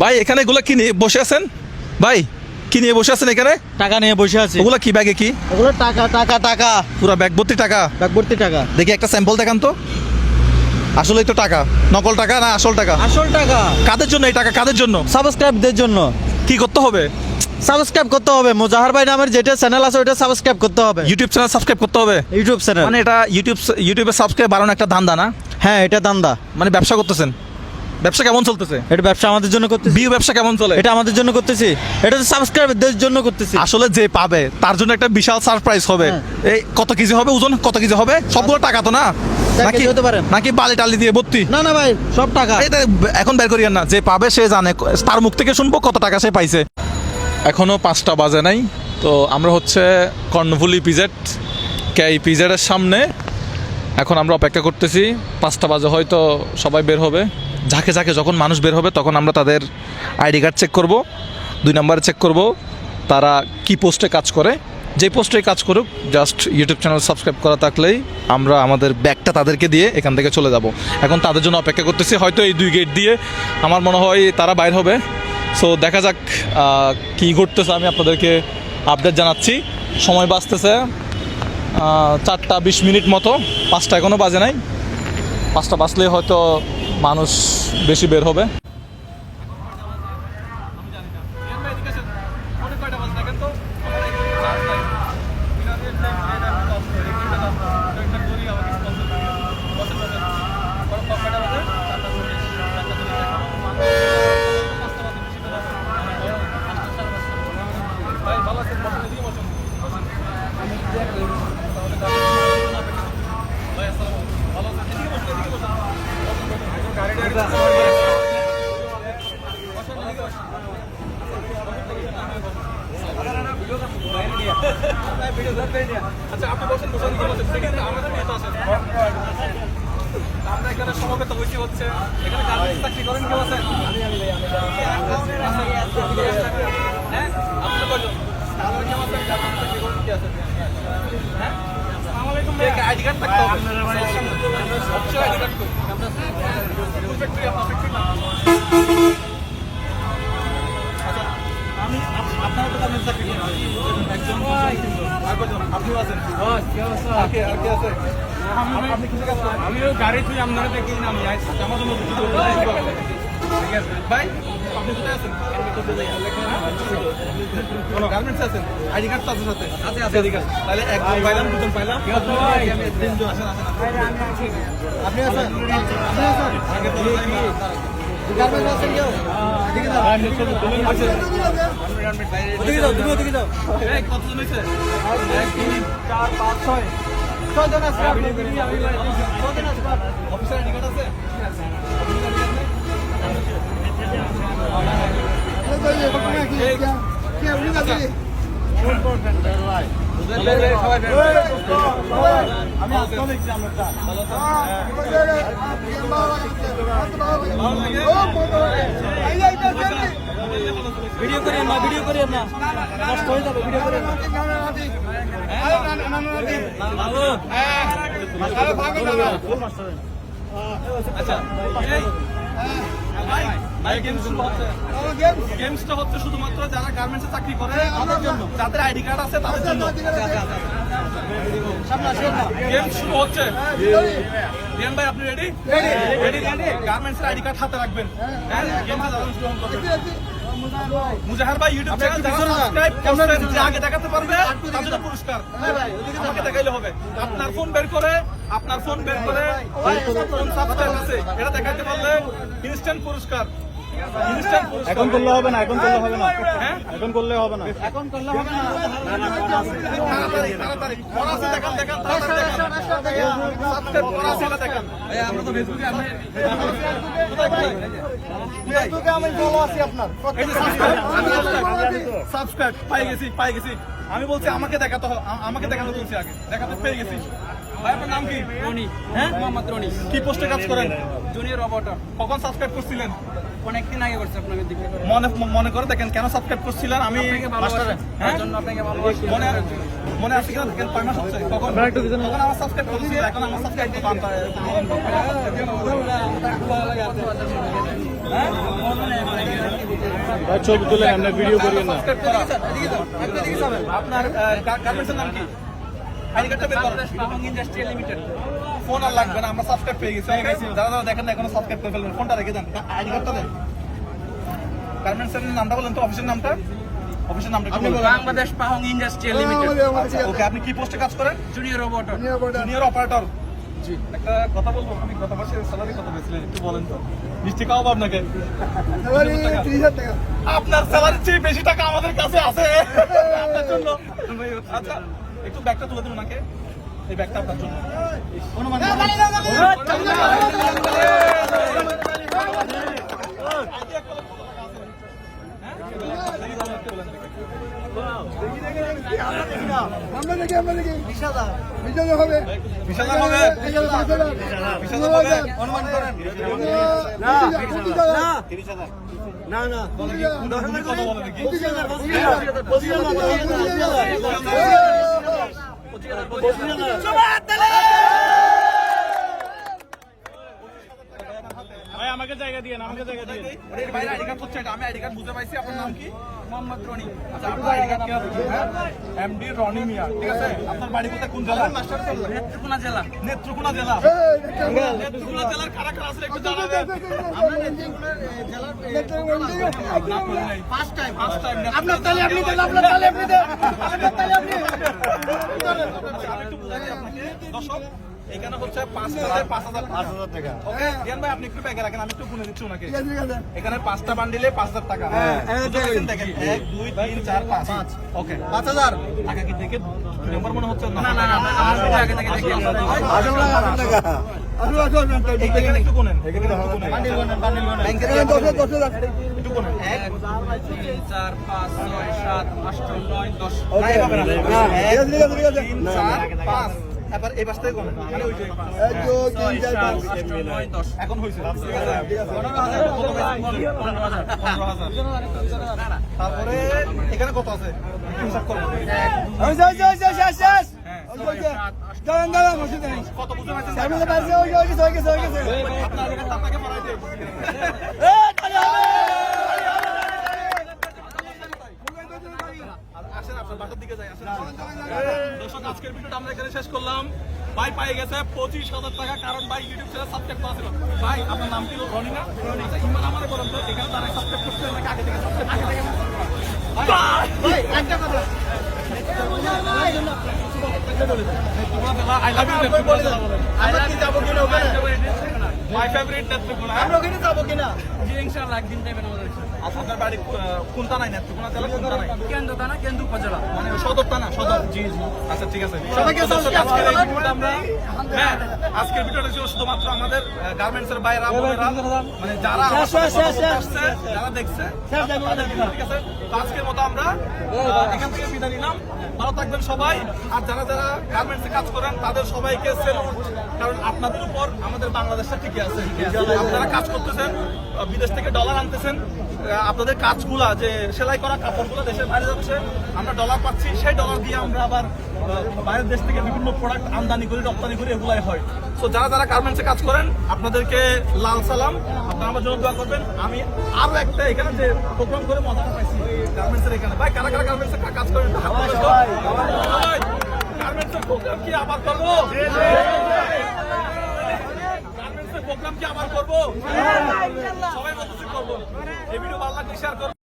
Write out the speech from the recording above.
ভাই এখানে এগুলো কি নিয়ে বসে আছেন? ভাই কি নিয়ে বসে আছেন এখানে? টাকা নিয়ে বসে আছি। ওগুলো কি ব্যাগে কি? ওগুলো টাকা টাকা টাকা, পুরো ব্যাগ ভর্তি টাকা। ব্যাগ ভর্তি টাকা। দেখি একটা স্যাম্পল দেখান তো। আসলেই তো টাকা, নকল টাকা না আসল টাকা? আসল টাকা। কাদের জন্য এই টাকা, কাদের জন্য? সাবস্ক্রাইবদের জন্য। কি করতে হবে? সাবস্ক্রাইব করতে হবে। মোজাহার ভাই নামের যেটা চ্যানেল আছে ওটা সাবস্ক্রাইব করতে হবে। ইউটিউব চ্যানেল সাবস্ক্রাইব করতে হবে? ইউটিউব চ্যানেল মানে এটা ইউটিউবে সাবস্ক্রাইব বাড়ানো একটা ধান্দা না? হ্যাঁ, এটা দান্দা। মানে ব্যবসা করতেছেন? ব্যবসা কেমন চলতেছে? এটা ব্যবসা আমাদের জন্য করতেছি। বিউ ব্যবসা কেমন চলে? এটা আমাদের জন্য করতেছি। এটা তো সাবস্ক্রাইবদের জন্য করতেছি। আসলে যে পাবে তার জন্য একটা বিশাল সারপ্রাইজ হবে। এই কত কেজি হবে ওজন? কত কেজি হবে? সবগুলো টাকা তো না? নাকি হতে পারে নাকি বালি টালি দিয়ে ভর্তি? না না ভাই, সব টাকা। এটা এখন বের করিয়েন না, যে পাবে সে জানে, তার মুখ থেকে শুনবো কত টাকা সে পাইছে। এখনো 5টা বাজে নাই, তো আমরা হচ্ছে কর্ণফুলি পিজেড পিজেডের সামনে এখন আমরা অপেক্ষা করতেছি। 5টা বাজে হয়তো সবাই বের হবে। ঝাঁকে ঝাঁকে যখন মানুষ বের হবে তখন আমরা তাদের আইডি কার্ড চেক করব, 2 নম্বরে চেক করব তারা কি পোস্টে কাজ করে। যে পোস্টে কাজ করুক, জাস্ট ইউটিউব চ্যানেল সাবস্ক্রাইব করা থাকলেই আমরা আমাদের ব্যাগটা তাদেরকে দিয়ে এখান থেকে চলে যাব। এখন তাদের জন্য অপেক্ষা করতেছি। হয়তো এই 2 গেট দিয়ে আমার মনে হয় তারা বাইর হবে। সো দেখা যাক কী ঘটতেছে, আমি আপনাদেরকে আপডেট জানাচ্ছি। সময় বাঁচতেছে 4টা 20 মিনিট মতো, 5টা এখনও বাজে নাই। 5টা বাজলেই হয়তো মানুষ বেশি বের হবে। আচ্ছা, আপনি বসেন বসেন। আমরা এখানে সমবেত হয়েছি হচ্ছে এখানে গার্মেন্টস চাকরি করেন, কেউ আছেন? হ্যাঁ, আপনি বলুন কেউ আছেন গার্মেন্টস চাকরি করেন, কি আছেন? হ্যাঁ, আসসালামু আলাইকুম। আইডি কার্ড থাকতে হবে, অবশ্যই আইডি কার্ড করি। আমি আপনার তো গার্মেন্টস চাকরি করেন একজন, আপনিও আছেন? আর কে আছে? আমিও গাড়ি তুই আপনারা দেখি না, আমি আমার জন্য ঠিক আছে ভাই, আপনি কোথায় আছেন? কোনো গার্মেন্টস আছেন? আইডি কার্ড তো আছে সাথে? আছে ঠিক আছে। তাহলে একজন পাইলাম, দুজন পাইলাম, তিনজন আসেন। আপনি আছেন? আগে তো গার্মেন্টস আছেন কেউ? দিকে যাও, দিকে যাও, দিকে যাও। কতজন হয়েছে? 1 2 4 5 6 ছয়জন আছে। অফিসার আইডি কার্ড আছে? ভিডিও করি না, ভিডিও করি না, নষ্ট হয়ে যাবে। ভিডিও করি না। আচ্ছা, গেমসটা হচ্ছে শুধুমাত্র যারা গার্মেন্টসে চাকরি করে তাদের জন্য, যাদের আইডি কার্ড আছে তাদের জন্য। গেমস শুরু হচ্ছে। রিয়ান ভাই, আপনি রেডি? রেডি। গার্মেন্টসের আইডি কার্ড হাতে রাখবেন। হ্যাঁ, গেমসে যাবেন শুরু করবেন। মুজাহার ভাই ইউটিউব চ্যানেল যারা সাবস্ক্রাইব করবেন, যে আগে দেখাতে পারবে তার জন্য পুরস্কার। আমাকে দেখাইলে হবে। আপনার ফোন বের করে কোন সাবস্ক্রাইব আছে এটা দেখাইতে পারলে ইনস্ট্যান্ট পুরস্কার। এখন করলে হবে না, এখন করলে হবে না, হ্যাঁ, এখন করলে হবে না, এখন করলে হবে না। তাড়াতাড়ি করা আছে, দেখান তাড়াতাড়ি দেখান। সাবস্ক্রাইব করা আছে দেখান। আমরা তো ফেসবুকে ফেসবুকে আমি ফলো আছি আপনার। এই যে সাবস্ক্রাইব পাই গেছি। আমি বলছি আমাকে দেখাতে বলছি, আগে দেখাতে পেয়ে গেছি। ভাই আপনার নাম কি? রনি। হ্যাঁ, মোহাম্মদ রনি। কি পোস্টে কাজ করেন? Junior operator. কখন সাবস্ক্রাইব করছিলেন? অনেকদিন আগে করছি আপনাকে দিকে। মনে করে দেখেন কেন সাবস্ক্রাইব করছিলেন। আমি হ্যাঁ, জন্য আপনাকে ভালোবাসি। মনে আছে কিনা দেখেন, 5 মাস হচ্ছে। তখন আমার সাবস্ক্রাইব করেছিল, এখন আমার সাবস্ক্রাইব করতে ছবি তুলে আমরা ভিডিও করি না। আপনার গার্মেন্টসের নাম কি? আইডি কার্ডটা বের করুন। পাহং ইন্ডাস্ট্রিয়াল লিমিটেড। ফোন আর লাগবে না, আমরা সাবস্ক্রাইব পেয়ে গেছি। যারা যারা দেখেন না এখনো সাবস্ক্রাইব করে ফেলবেন, ফোনটা রেখে দেন, আইডি কার্ডটা দেন। গার্মেন্টসের নামটা বলেন তো, অফিসের নামটা। অফিসের নামটা কি বলবেন? বাংলাদেশ পাহং ইন্ডাস্ট্রিয়াল লিমিটেড। ওকে, আপনি কি পোস্টে কাজ করেন? Junior operator. Junior operator. জি, একটা কথা বলবো, আমি গত মাসে স্যালারি কত পেয়েছিলেন একটু বলেন তো। মিষ্টি খাওয়াবো আপনাকে। আপনার স্যালারির চেয়ে বেশি টাকা আমাদের কাছে আছে আপনার জন্য। আচ্ছা, একটু ব্যাগটা তুলে দিন ওনাকে। এই ব্যাগটা আপনার জন্য। অনুমান অনুমান করেন। কত বলেন দেখি? ভাই আমাকে জায়গা দিয়ে, আমাকে জায়গা দিয়ে। এর বাইরে আইডি কার্ড হচ্ছে এটা, আমি আইডি কার্ড বুঝতে পাইছি। আপনার নাম কি? মোহাম্মদ রনি। আচ্ছা, আপনার আইডি কার্ড কি আছে? এমডি রনি মিয়া, ঠিক আছে। আপনার বাড়ি কোথায়, কোন জেলা? নেত্রকোনা জেলা। নেত্রকোনা জেলা। নেত্রকোনা জেলার কারা কারা আছে একটু জানাবেন। First time. আপনার তালে আপনি দেন, আপনার তালে আপনি দেন, আপনার তালে আপনি। আমি একটু বুঝাই দিই আপনাকে। দর্শক, এখানে হচ্ছে 5,000 টাকা। ওকে, রিয়ান ভাই আপনি একটু ব্যাগে রাখেন, আমি একটু গুনে দিচ্ছি ওনাকে। এখানে 5টা বান্ডিলে 5,000 টাকা। দেখেন 1 2 3 4 5। ওকে, 5,000 টাকা কি দেখে নম্বর মনে হচ্ছে না? না আমরা আগে থেকে দেখি। এখানে একটু গুনেন, এখানে একটু গুনেন। ব্যাংকের একটু গুনেন। 1 2 3 4 5 6 7 8 9 10। না এভাবে না। 1 2 3 4 5। এবার এই পাশ থেকে গুনেন, মানে ওই যে 6 7 8 9 10। এখন হইছে, ঠিক আছে। 15,000। তারপরে এখানে কত আছে হিসাব করব। কত বুঝতে পারছেন? আপনার এখানে আপনাকে পড়াই দেব। আসেন, আপনার বাসার দিকে যাই, আসেন। দর্শক, আজকের ভিডিওটা আমরা এখানে শেষ করলাম। ভাই পাই গেছে 25,000 টাকা, কারণ ভাই ইউটিউব চ্যানেল সাবস্ক্রাইব করা ছিল। ভাই আপনার নাম কি? রনি না? আচ্ছা, ইমান আমারে বলেন তো, এখানে তারা সাবস্ক্রাইব করতে নাকি আগে থেকে সাবস্ক্রাইব আগে থেকে? ভাই একটা কথা, I love you, নেত্রকোনা। আমরা কি যাবো কিনা ওখানে? My favorite Netrokona. আমরা ওখানে যাবো কিনা? জি ইনশাআল্লাহ একদিন যাবেন আমাদের সাথে। আচ্ছা, আপনার বাড়ি কোন থানায়? নেত্রকোনা জেলা কোন থানায়? কেন্দ্র থানা, কেন্দ্র উপজেলা। মানে সদর থানা, সদর। জি জি, আচ্ছা ঠিক আছে। সবাইকে আজকের এই ভিডিওটা আমরা, হ্যাঁ, আজকের ভিডিওটা ছিল শুধুমাত্র আমাদের গার্মেন্টসের বাইরা বোনেরা, মানে যারা আসছে, যারা দেখছে, ঠিক আছে। তো আজকের মতো আমরা এখান থেকে বিদায় নিলাম। ভালো থাকবেন সবাই। আর যারা যারা গার্মেন্টসে কাজ করেন তাদের সবাইকে সেলুট, কারণ আপনাদের উপর আমাদের বাংলাদেশটা টিকে আছে। আপনারা কাজ করতেছেন, বিদেশ থেকে ডলার আনতেছেন, আপনাদের কাজগুলা যে সেলাই করা কাপড়গুলো দেশের বাইরে যাচ্ছে, আমরা ডলার পাচ্ছি, সেই ডলার দিয়ে আমরা আবার বাইরের দেশ থেকে বিভিন্ন প্রোডাক্ট আমদানি করি, রপ্তানি করি, এগুলাই হয়। সো যারা যারা গার্মেন্টসে কাজ করেন আপনাদেরকে লাল সালাম, আপনারা আমার জন্য দোয়া করবেন। আমি আরো একটা এখানে যে প্রোগ্রাম করে মজা পাইছি গার্মেন্টসের এখানে। ভাই কারা কারা গার্মেন্টসে কাজ করেন? গার্মেন্টসের প্রোগ্রাম কি আবার করবো? গার্মেন্টসের প্রোগ্রাম কি আবার করবো? সবাই বলতেছি করবো। এই ভিডিও ভালো লাগলে শেয়ার করবো।